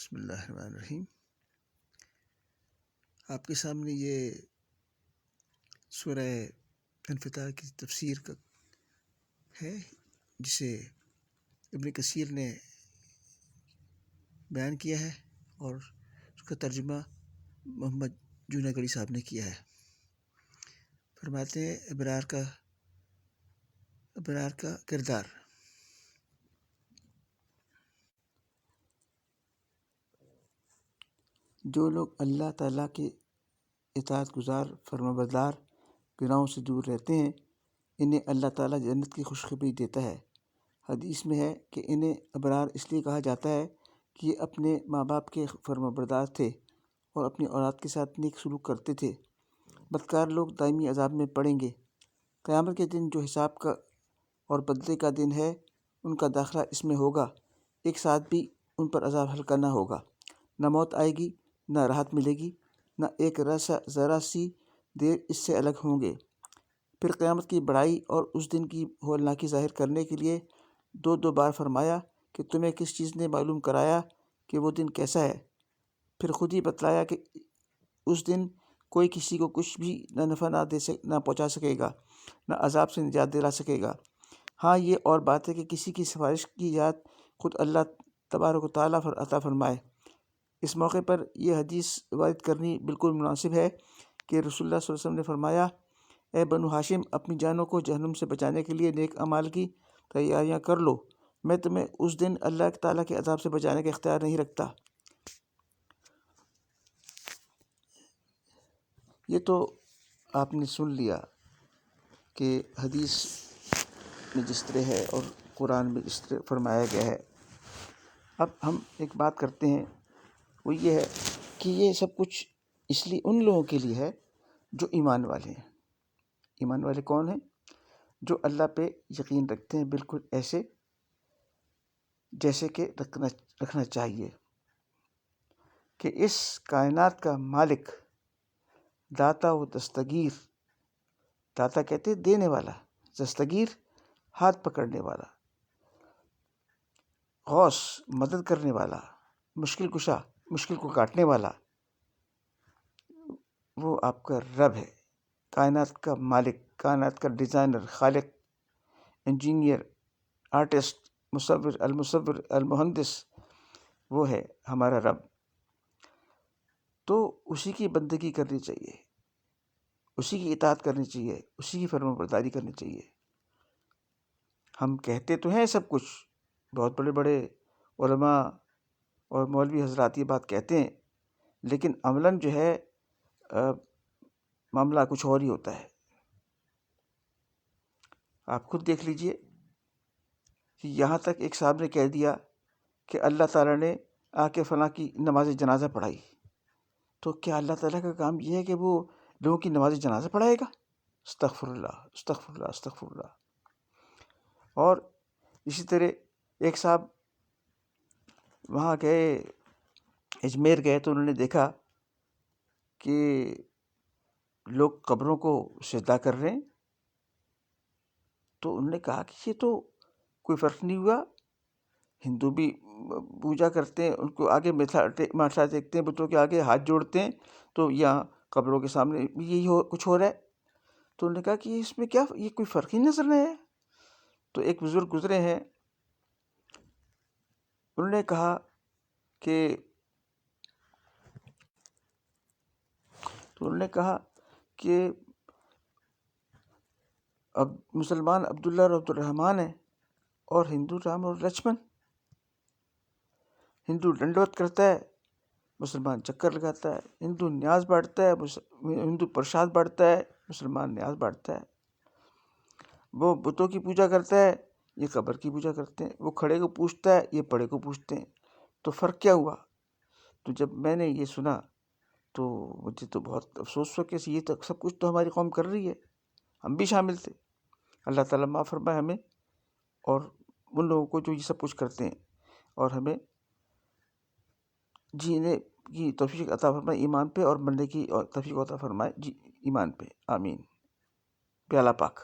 بسم اللہ الرحمن الرحیم۔ آپ کے سامنے یہ سورہ انفطار کی تفسیر کا ہے، جسے ابن کثیر نے بیان کیا ہے اور اس کا ترجمہ محمد جوناگڑی صاحب نے کیا ہے۔ فرماتے ہیں ابرار کا کردار۔ جو لوگ اللہ تعالیٰ کے اطاعت گزار فرمانبردار گناہوں سے دور رہتے ہیں، انہیں اللہ تعالیٰ جنت کی خوشخبری دیتا ہے۔ حدیث میں ہے کہ انہیں ابرار اس لیے کہا جاتا ہے کہ یہ اپنے ماں باپ کے فرمانبردار تھے اور اپنی اولاد کے ساتھ نیک سلوک کرتے تھے۔ بدکار لوگ دائمی عذاب میں پڑیں گے۔ قیامت کے دن جو حساب کا اور بدلے کا دن ہے، ان کا داخلہ اس میں ہوگا، ایک ساتھ بھی ان پر عذاب ہلکا نہ ہوگا۔ نہ موت آئے گی، نہ راحت ملے گی، نہ ایک ذرا سی دیر اس سے الگ ہوں گے۔ پھر قیامت کی بڑائی اور اس دن کی ہولناکی ظاہر کرنے کے لیے دو بار فرمایا کہ تمہیں کس چیز نے معلوم کرایا کہ وہ دن کیسا ہے؟ پھر خود ہی بتلایا کہ اس دن کوئی کسی کو کچھ بھی نہ نفع نہ پہنچا سکے گا، نہ عذاب سے نجات دلا سکے گا۔ ہاں، یہ اور بات ہے کہ کسی کی سفارش کی اجازت خود اللہ تبارک و تعالیٰ عطا فرمائے۔ اس موقع پر یہ حدیث وارد کرنی بالکل مناسب ہے کہ رسول اللہ صلی اللہ علیہ وسلم نے فرمایا، اے بنو ہاشم، اپنی جانوں کو جہنم سے بچانے کے لیے نیک اعمال کی تیاریاں کر لو، میں تمہیں اس دن اللہ تعالیٰ کے عذاب سے بچانے کا اختیار نہیں رکھتا۔ یہ تو آپ نے سن لیا کہ حدیث میں جس طرح ہے اور قرآن میں جس طرح فرمایا گیا ہے۔ اب ہم ایک بات کرتے ہیں، وہ یہ ہے کہ یہ سب کچھ اس لیے ان لوگوں کے لیے ہے جو ایمان والے ہیں۔ ایمان والے کون ہیں؟ جو اللہ پہ یقین رکھتے ہیں، بالکل ایسے جیسے کہ رکھنا چاہیے، کہ اس کائنات کا مالک، داتا و دستگیر، داتا کہتے ہیں دینے والا، دستگیر ہاتھ پکڑنے والا، غوث مدد کرنے والا، مشکل کشا مشکل کو کاٹنے والا، وہ آپ کا رب ہے۔ کائنات کا مالک، کائنات کا ڈیزائنر، خالق، انجینئر، آرٹسٹ، المصور، المہندس، وہ ہے ہمارا رب۔ تو اسی کی بندگی کرنی چاہیے، اسی کی اطاعت کرنی چاہیے، اسی کی فرمانبرداری کرنی چاہیے۔ ہم کہتے تو ہیں سب کچھ، بہت بڑے بڑے علماء اور مولوی حضرات یہ بات کہتے ہیں، لیکن عملاً جو ہے معاملہ کچھ اور ہی ہوتا ہے۔ آپ خود دیکھ لیجئے کہ یہاں تک ایک صاحب نے کہہ دیا کہ اللہ تعالیٰ نے آ کے فلاں کی نماز جنازہ پڑھائی، تو کیا اللہ تعالیٰ کا کام یہ ہے کہ وہ لوگوں کی نماز جنازہ پڑھائے گا؟ استغفر اللہ، استغفر اللہ، استغفر اللہ۔ اور اسی طرح ایک صاحب وہاں گئے، اجمیر گئے، تو انہوں نے دیکھا کہ لوگ قبروں کو سجدہ کر رہے ہیں، تو انہوں نے کہا کہ یہ تو کوئی فرق نہیں ہوا، ہندو بھی پوجا کرتے ہیں، ان کو آگے ماتھا ٹیکتے ہیں، بتوں کے آگے ہاتھ جوڑتے ہیں، تو یہاں قبروں کے سامنے بھی یہی کچھ ہو رہا ہے۔ تو انہوں نے کہا کہ اس میں کیا، یہ کوئی فرق ہی نظر نہیں ہے۔ تو ایک بزرگ گزرے ہیں، انہوں نے کہا کہ اب مسلمان عبداللہ اور عبد الرحمن ہیں اور ہندو رام اور لکشمن۔ ہندو ڈنڈوت کرتا ہے، مسلمان چکر لگاتا ہے، ہندو نیاز بانٹتا ہے، ہندو پرساد بانٹتا ہے، مسلمان نیاز بانٹتا ہے۔ وہ بتوں کی پوجا کرتا ہے، یہ قبر کی پوجا کرتے ہیں۔ وہ کھڑے کو پوجتا ہے، یہ پڑے کو پوجتے ہیں۔ تو فرق کیا ہوا؟ تو جب میں نے یہ سنا تو مجھے تو بہت افسوس ہوا کہ یہ تو سب کچھ تو ہماری قوم کر رہی ہے، ہم بھی شامل تھے۔ اللہ تعالیٰ معاف فرمائے ہمیں اور ان لوگوں کو جو یہ سب کچھ کرتے ہیں، اور ہمیں جینے کی توفیق عطا فرمائے ایمان پہ، اور مرنے کی توفیق عطا فرمائے ایمان پہ۔ آمین۔ پیالہ پاک۔